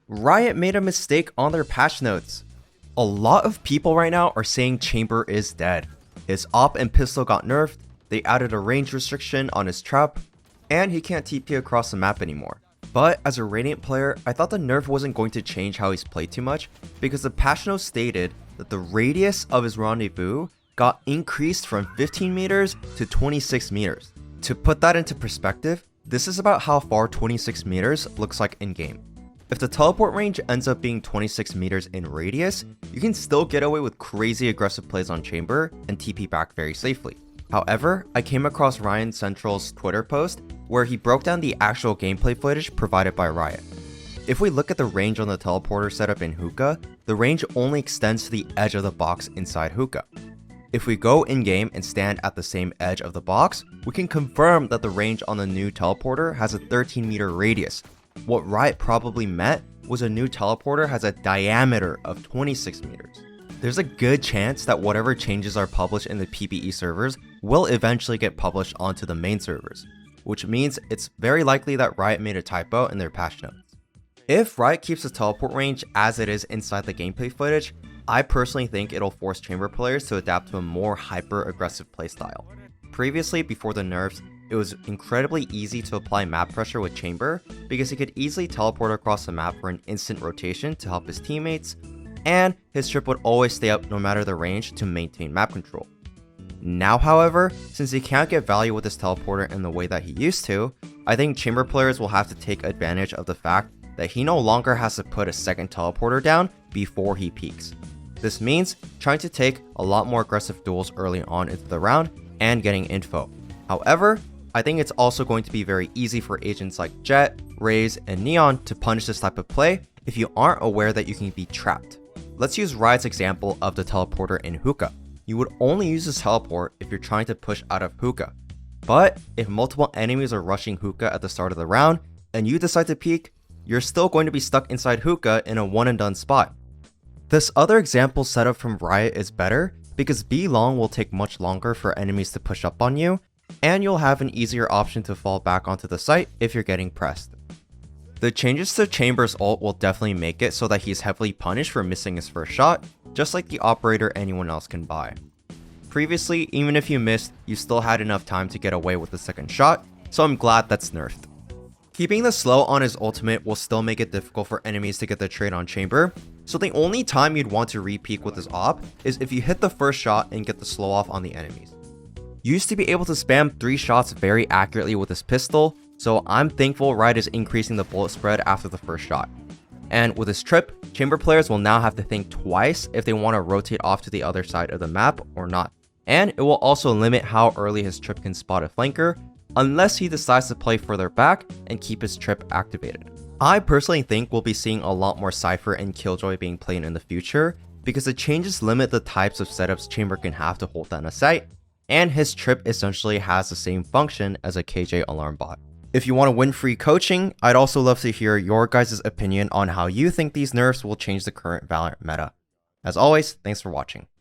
Riot made a mistake on their patch notes. A lot of people right now are saying Chamber is dead. His op and pistol got nerfed, they added a range restriction on his trap, and he can't TP across the map anymore. But as a Radiant player, I thought the nerf wasn't going to change how he's played too much because the patch notes stated that the radius of his rendezvous got increased from 15 meters to 26 meters. To put that into perspective, this is about how far 26 meters looks like in game. If the teleport range ends up being 26 meters in radius, you can still get away with crazy aggressive plays on Chamber and TP back very safely. However, I came across Ryan Central's Twitter post where he broke down the actual gameplay footage provided by Riot. If we look at the range on the teleporter setup in Hookah, the range only extends to the edge of the box inside Hookah. If we go in-game and stand at the same edge of the box, we can confirm that the range on the new teleporter has a 13 meter radius. What Riot probably meant was a new teleporter has a diameter of 26 meters. There's a good chance that whatever changes are published in the PvE servers will eventually get published onto the main servers, which means it's very likely that Riot made a typo in their patch notes. If Riot keeps the teleport range as it is inside the gameplay footage, I personally think it'll force Chamber players to adapt to a more hyper-aggressive playstyle. Previously, before the nerfs, it was incredibly easy to apply map pressure with Chamber because he could easily teleport across the map for an instant rotation to help his teammates, and his trip would always stay up no matter the range to maintain map control. Now, however, since he can't get value with his teleporter in the way that he used to, I think Chamber players will have to take advantage of the fact that he no longer has to put a second teleporter down before he peaks. This means trying to take a lot more aggressive duels early on into the round and getting info. However, I think it's also going to be very easy for agents like Jet, Raze, and Neon to punish this type of play if you aren't aware that you can be trapped. Let's use Riot's example of the teleporter in Hookah. You would only use this teleport if you're trying to push out of Hookah. But if multiple enemies are rushing Hookah at the start of the round, and you decide to peek, you're still going to be stuck inside Hookah in a one and done spot. This other example setup from Riot is better because B long will take much longer for enemies to push up on you, and you'll have an easier option to fall back onto the site if you're getting pressed. The changes to Chamber's ult will definitely make it so that he's heavily punished for missing his first shot, just like the operator anyone else can buy. Previously, even if you missed, you still had enough time to get away with the second shot, so I'm glad that's nerfed. Keeping the slow on his ultimate will still make it difficult for enemies to get the trade on Chamber, so the only time you'd want to re-peek with his op is if you hit the first shot and get the slow off on the enemies. You used to be able to spam 3 shots very accurately with his pistol, so I'm thankful Riot is increasing the bullet spread after the first shot. And with his trip, Chamber players will now have to think twice if they want to rotate off to the other side of the map or not. And it will also limit how early his trip can spot a flanker, unless he decides to play further back and keep his trip activated. I personally think we'll be seeing a lot more Cypher and Killjoy being played in the future, because the changes limit the types of setups Chamber can have to hold down a site, and his trip essentially has the same function as a KJ alarm bot. If you want to win free coaching, I'd also love to hear your guys' opinion on how you think these nerfs will change the current Valorant meta. As always, thanks for watching.